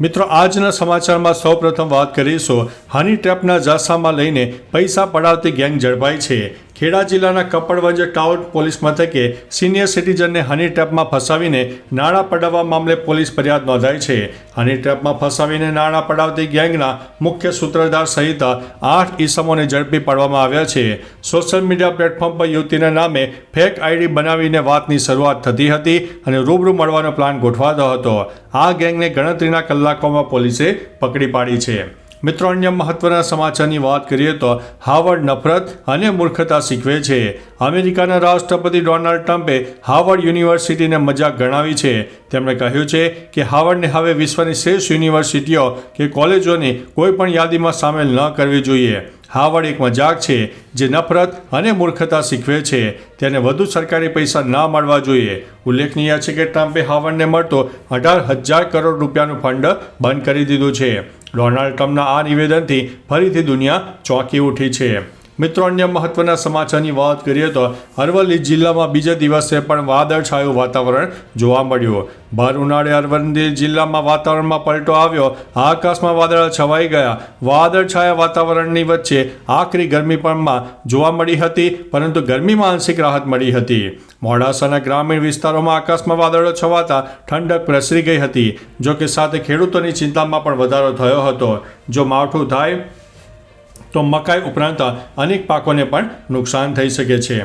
મિત્રો આજના સમાચારમાં સૌપ્રથમ વાત કરીશું હની ટ્રેપના જાસામાં લઈને પૈસા પડાવતી ગેંગ ઝડપાઈ છે। ખેડા જિલ્લાના કપડવંજ ટાઉન પોલીસ મથકે સિનિયર સિટીઝનને હની ટ્રેપમાં ફસાવીને નાણાં પડાવવા મામલે પોલીસ ફરિયાદ નોંધાઈ છે। હની ટ્રેપમાં ફસાવીને નાણાં પડાવતી ગેંગના મુખ્ય સૂત્રધાર સહિત 8 ઈસમોને ઝડપી પાડવામાં આવ્યા છે। સોશિયલ મીડિયા પ્લેટફોર્મ પર યુવતીના નામે ફેક આઈડી બનાવીને વાતની શરૂઆત થતી હતી અને રૂબરૂ મળવાનો પ્લાન ગોઠવાતો હતો। આ ગેંગને ગણતરીના કલાકોમાં પોલીસે પકડી પાડી છે। મિત્રો અન્ય મહત્વના સમાચારની વાત કરીએ તો હાર્વર્ડ નફરત અને મૂર્ખતા શીખવે છે। અમેરિકાના રાષ્ટ્રપતિ ડોનાલ્ડ ટ્રમ્પે હાર્વર્ડ યુનિવર્સિટીને મજાક ગણાવી છે। તેમણે કહ્યું છે કે હાર્વર્ડને હવે વિશ્વની શ્રેષ્ઠ યુનિવર્સિટીઓ કે કોલેજોની કોઈ પણ યાદીમાં સામેલ ન કરવી જોઈએ। હાર્વર્ડ એક મજાક છે જે નફરત અને મૂર્ખતા શીખવે છે। તેને વધુ સરકારી પૈસા ન મળવા જોઈએ। ઉલ્લેખનીય છે કે ટ્રમ્પે હાર્વર્ડને મળતો 18,000 કરોડ રૂપિયાનું ફંડ બંધ કરી દીધું છે। ડોનાલ્ડ ટ્રમ્પના આ નિવેદનથી ફરીથી દુનિયા ચોંકી ઉઠી છે। મિત્રો અન્ય મહત્વના સમાચારની વાત કરીએ તો અરવલ્લી જિલ્લામાં બીજા દિવસે પણ વાદળછાયું વાતાવરણ જોવા મળ્યું। ભર ઉનાળે અરવલ્લી જિલ્લામાં વાતાવરણમાં પલટો આવ્યો। આકાશમાં વાદળા છવાઈ ગયા। વાદળછાયા વાતાવરણની વચ્ચે આકરી ગરમી પણ જોવા મળી હતી, પરંતુ ગરમીમાં આંશિક રાહત મળી હતી। મોડાસાના ગ્રામીણ વિસ્તારોમાં આકાશમાં વાદળો છવાતા ઠંડક પ્રસરી ગઈ હતી। જો કે સાથે ખેડૂતોની ચિંતામાં પણ વધારો થયો હતો। જો માવઠું થાય તો મકાઈ ઉપરાંત અનેક પાકોને પણ નુકસાન થઈ શકે છે।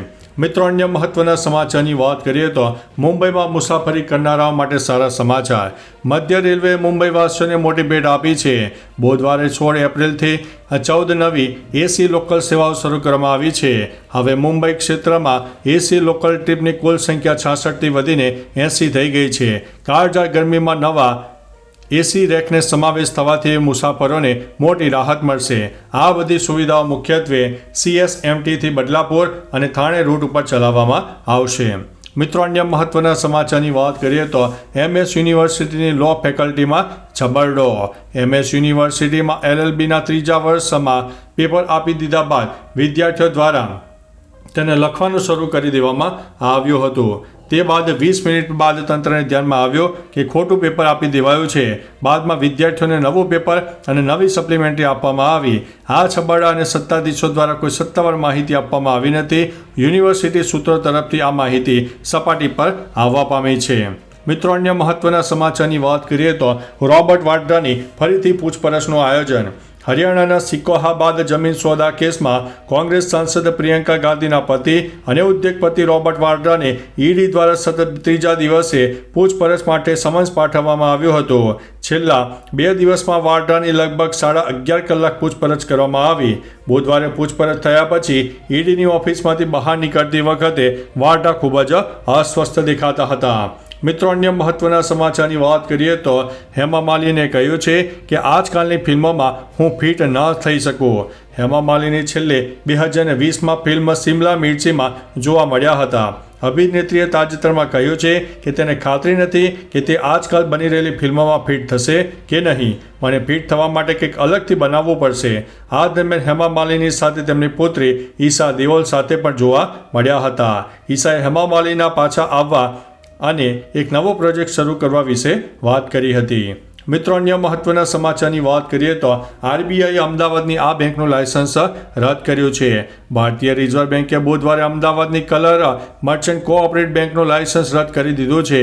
મિત્રો અન્ય મહત્વના સમાચારની વાત કરીએ તો મુંબઈમાં મુસાફરી કરનારાઓ માટે સારા સમાચાર। મધ્ય રેલવેએ મુંબઈવાસીઓને મોટી ભેટ આપી છે। બુધવારે 16 એપ્રિલથી 14 નવી એસી લોકલ સેવાઓ શરૂ કરવામાં આવી છે। હવે મુંબઈ ક્ષેત્રમાં એસી લોકલ ટ્રીપની કુલ સંખ્યા 66થી વધીને 80 થઈ ગઈ છે। કાળઝાળ ગરમીમાં નવા એસી રેકને સમાવેશ થવાથી મુસાફરોને મોટી રાહત મળશે। આ બધી સુવિધાઓ મુખ્યત્વે CSMTથી બદલાપુર અને થાણે રૂટ ઉપર ચલાવવામાં આવશે। મિત્રો અન્ય મહત્વના સમાચારની વાત કરીએ તો MS યુનિવર્સિટીની લો ફેકલ્ટીમાં છબરડો। MS યુનિવર્સિટીમાં LLBના 3જા વર્ષમાં પેપર આપી દીધા બાદ વિદ્યાર્થીઓ દ્વારા તેને લખવાનું શરૂ કરી દેવામાં આવ્યું હતું। તે બાદ 20 મિનિટ બાદ તંત્રને ધ્યાનમાં આવ્યો કે ખોટું પેપર આપી દેવાયું છે। બાદમાં વિદ્યાર્થીઓને નવું પેપર અને નવી સપ્લિમેન્ટરી આપવામાં આવી। આ છબરડા અને સત્તાધીશો દ્વારા કોઈ સત્તાવાર માહિતી આપવામાં આવી નથી। યુનિવર્સિટી સૂત્રો તરફથી આ માહિતી સપાટી પર આવવા પામી છે। મિત્રો અન્ય મહત્વના સમાચારની વાત કરીએ તો રોબર્ટ વાડ્રાની ફરીથી પૂછપરછનું આયોજન। હરિયાણાના સિકોહાબાદ જમીન સોદા કેસમાં કોંગ્રેસ સાંસદ પ્રિયંકા ગાંધીના પતિ અને ઉદ્યોગપતિ રોબર્ટ વાડ્રાને ઈડી દ્વારા સતત 3જા દિવસે પૂછપરછ માટે સમન્સ પાઠવવામાં આવ્યું હતું। છેલ્લા 2 દિવસમાં વાડ્રાની લગભગ 11.5 કલાક પૂછપરછ કરવામાં આવી। બુધવારે પૂછપરછ થયા પછી ઈડીની ઓફિસમાંથી બહાર નીકળતી વખતે વાડ્રા ખૂબ જ અસ્વસ્થ દેખાતા હતા। મિત્રો અન્ય મહત્વના સમાચારની વાત કરીએ તો હેમા માલિનીએ કહ્યું છે કે આજકાલની ફિલ્મોમાં હું ફિટ ન થઈ શકું। હેમા માલિની છેલ્લે 2020માં ફિલ્મ સિમલા મિર્ચીમાં જોવા મળ્યા હતા। અભિનેત્રીએ તાજેતરમાં કહ્યું છે કે તેને ખાતરી નથી કે તે આજકાલ બની રહેલી ફિલ્મોમાં ફિટ થશે કે નહીં। મને ફિટ થવા માટે કંઈક અલગથી બનાવવું પડશે। આ દરમિયાન હેમા માલિની સાથે તેમની પુત્રી ઈશા દેઓલ સાથે પણ જોવા મળ્યા હતા। ઈશાએ હેમા માલિનીના પાછા આવવા અને એક નવો પ્રોજેક્ટ શરૂ કરવા વિશે વાત કરી હતી। મિત્રો અન્ય મહત્વના સમાચારની વાત કરીએ તો RBIએ અમદાવાદની આ બેંકનું લાયસન્સ રદ કર્યું છે। ભારતીય રિઝર્વ બેંકે બુધવારે અમદાવાદની કલર મર્ચન્ટ કોઓપરેટિવ બેંકનું લાયસન્સ રદ કરી દીધું છે।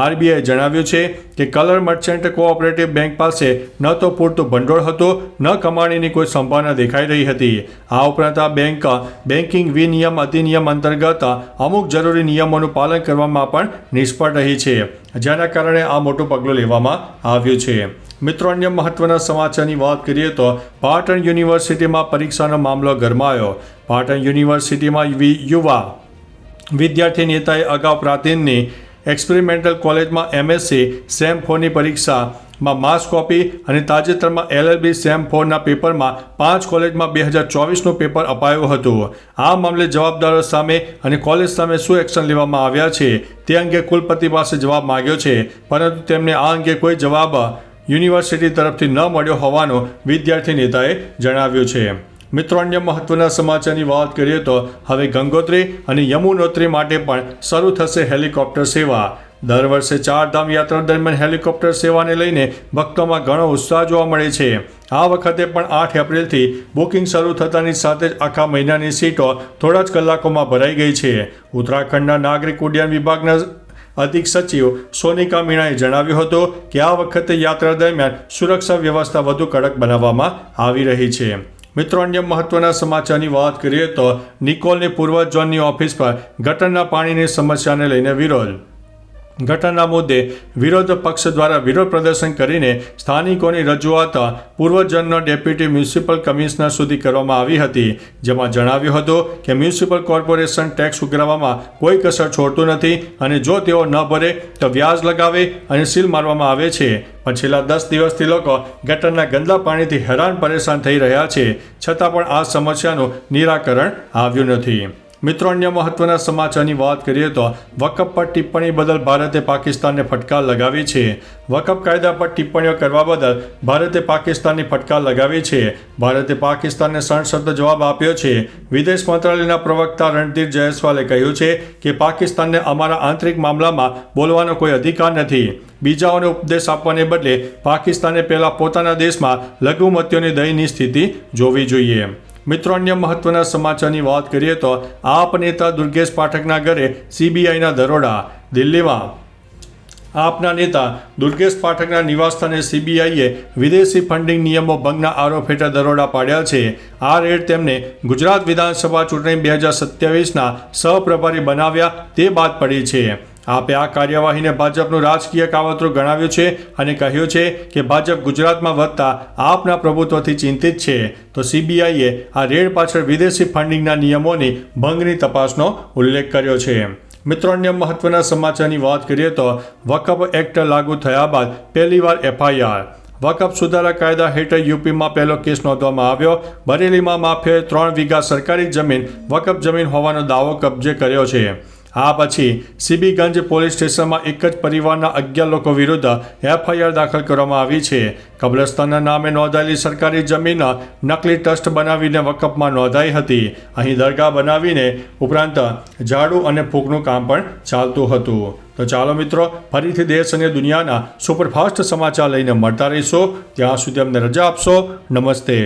RBIએ જણાવ્યું છે કે કલર મર્ચન્ટ કોઓપરેટિવ બેંક પાસે ન તો પૂરતું ભંડોળ હતું, ન કમાણીની કોઈ સંભાવના દેખાઈ રહી હતી। આ ઉપરાંત આ બેંક બેન્કિંગ વિનિયમ અધિનિયમ અંતર્ગત અમુક જરૂરી નિયમોનું પાલન કરવામાં પણ નિષ્ફળ રહી છે, જેના કારણે આ મોટું પગલું લેવામાં આવ્યું છે। મિત્રો અન્ય મહત્વના સમાચારની વાત કરીએ તો પાટણ યુનિવર્સિટીમાં પરીક્ષાનો મામલો ગરમાયો। પાટણ યુનિવર્સિટીમાં યુવા વિદ્યાર્થી નેતાએ અગાઉ પ્રાંતિજની એક્સપેરિમેન્ટલ કોલેજમાં MSc સેમ 4ની પરીક્ષામાં માસ કોપી અને તાજેતરમાં LLB સેમ 4ના પેપરમાં 5 કોલેજમાં 2024નું પેપર અપાયું હતું। આ મામલે જવાબદારો સામે અને કોલેજ સામે શું એક્શન લેવામાં આવ્યા છે તે અંગે કુલપતિ પાસે જવાબ માંગ્યો છે, પરંતુ તેમને આ અંગે કોઈ જવાબ યુનિવર્સિટી તરફથી ન મળ્યો હોવાનું વિદ્યાર્થી નેતાએ જણાવ્યું છે। મિત્રો અન્ય મહત્વના સમાચારની વાત કરીએ તો હવે ગંગોત્રી અને યમુનોત્રી માટે પણ શરૂ થશે હેલિકોપ્ટર સેવા। દર વર્ષે ચારધામ યાત્રા દરમિયાન હેલિકોપ્ટર સેવાને લઈને ભક્તોમાં ઘણો ઉત્સાહ જોવા મળે છે. આ વખતે પણ 8 એપ્રિલથી બુકિંગ શરૂ થતાની સાથે જ આખા મહિનાની સીટો થોડા જ કલાકોમાં ભરાઈ ગઈ છે. ઉત્તરાખંડના નાગરિક ઉડ્ડયન વિભાગના અધિક સચિવ સોનિકા મીણાએ જણાવ્યું હતું કે આ વખતે યાત્રા દરમિયાન સુરક્ષા વ્યવસ્થા વધુ કડક બનાવવામાં આવી રહી છે. મિત્રો, અન્ય મહત્વના સમાચારની વાત કરીએ તો નિકોલની પૂર્વ ઝોનની ઓફિસ પર ગટરના પાણીની સમસ્યાને લઈને વિરોધ. ગટરના મુદ્દે વિરોધ પક્ષ દ્વારા વિરોધ પ્રદર્શન કરીને સ્થાનિકોની રજૂઆત પૂર્વ ઝોનના ડેપ્યુટી મ્યુનિસિપલ કમિશનર સુધી કરવામાં આવી હતી, જેમાં જણાવ્યું હતું કે મ્યુનિસિપલ કોર્પોરેશન ટેક્સ ઉઘરાવવામાં કોઈ કસર છોડતું નથી અને જો તેઓ ન ભરે તો વ્યાજ લગાવે અને સીલ મારવામાં આવે છે. પણ છેલ્લા 10 દિવસથી લોકો ગટરના ગંદા પાણીથી હેરાન પરેશાન થઈ રહ્યા છે, છતાં પણ આ સમસ્યાનું નિરાકરણ આવ્યું નથી. મિત્રો, અન્ય મહત્વના સમાચારની વાત કરીએ તો વકફ પર ટિપ્પણી બદલ ભારતે પાકિસ્તાનને ફટકાર લગાવી છે. વકફ કાયદા પર ટિપ્પણીઓ કરવા બદલ ભારતે પાકિસ્તાનની ફટકાર લગાવી છે. ભારતે પાકિસ્તાનને સણસરતો જવાબ આપ્યો છે. વિદેશ મંત્રાલયના પ્રવક્તા રણધીર જયસ્વાલે કહ્યું છે કે પાકિસ્તાનને અમારા આંતરિક મામલામાં બોલવાનો કોઈ અધિકાર નથી. બીજાઓને ઉપદેશ આપવાને બદલે પાકિસ્તાને પહેલાં પોતાના દેશમાં લઘુમતીઓની દયનીય સ્થિતિ જોવી જોઈએ. મિત્રો, અન્ય મહત્વના સમાચારની વાત કરીએ તો આપ નેતા દુર્ગેશ પાઠકના ઘરે સીબીઆઈના દરોડા. દિલ્હીમાં આપના નેતા દુર્ગેશ પાઠકના નિવાસસ્થાને સીબીઆઈએ વિદેશી ફંડિંગ નિયમો ભંગના આરોપ હેઠળ દરોડા પાડ્યા છે. આ રેડ તેમને ગુજરાત વિધાનસભા ચૂંટણી 2027ના સહપ્રભારી બનાવ્યા તે બાદ પડી છે. આપે આ કાર્યવાહીને ભાજપનું રાજકીય કાવતરું ગણાવ્યું છે અને કહ્યું છે કે ભાજપ ગુજરાતમાં વધતા આપના પ્રભુત્વથી ચિંતિત છે. તો સીબીઆઈએ આ રેડ પાછળ વિદેશી ફંડિંગના નિયમોની ભંગની તપાસનો ઉલ્લેખ કર્યો છે. મિત્રો, અન્ય મહત્વના સમાચારની વાત કરીએ તો વકફ એક્ટ લાગુ થયા બાદ પહેલીવાર એફઆઈઆર. વકફ સુધારા કાયદા હેઠળ યુપીમાં પહેલો કેસ નોંધવામાં આવ્યો. બરેલીમાં માફિયાએ 3 વીઘા સરકારી જમીન વકફ જમીન હોવાનો દાવો કબજે કર્યો છે. આ પછી સીબીગંજ પોલીસ સ્ટેશનમાં એક જ પરિવારના 11 લોકો વિરુદ્ધ એફઆઈઆર દાખલ કરવામાં આવી છે. કબ્રસ્તાનના નામે નોંધાયેલી સરકારી જમીન નકલી ટ્રસ્ટ બનાવીને વકફમાં નોંધાઈ હતી. અહીં દરગાહ બનાવીને ઉપરાંત ઝાડુ અને ફૂંકનું કામ પણ ચાલતું હતું. તો ચાલો મિત્રો, ફરીથી દેશ અને દુનિયાના સુપરફાસ્ટ સમાચાર લઈને મળતા રહીશો. ત્યાં સુધી અમને રજા આપશો. નમસ્તે.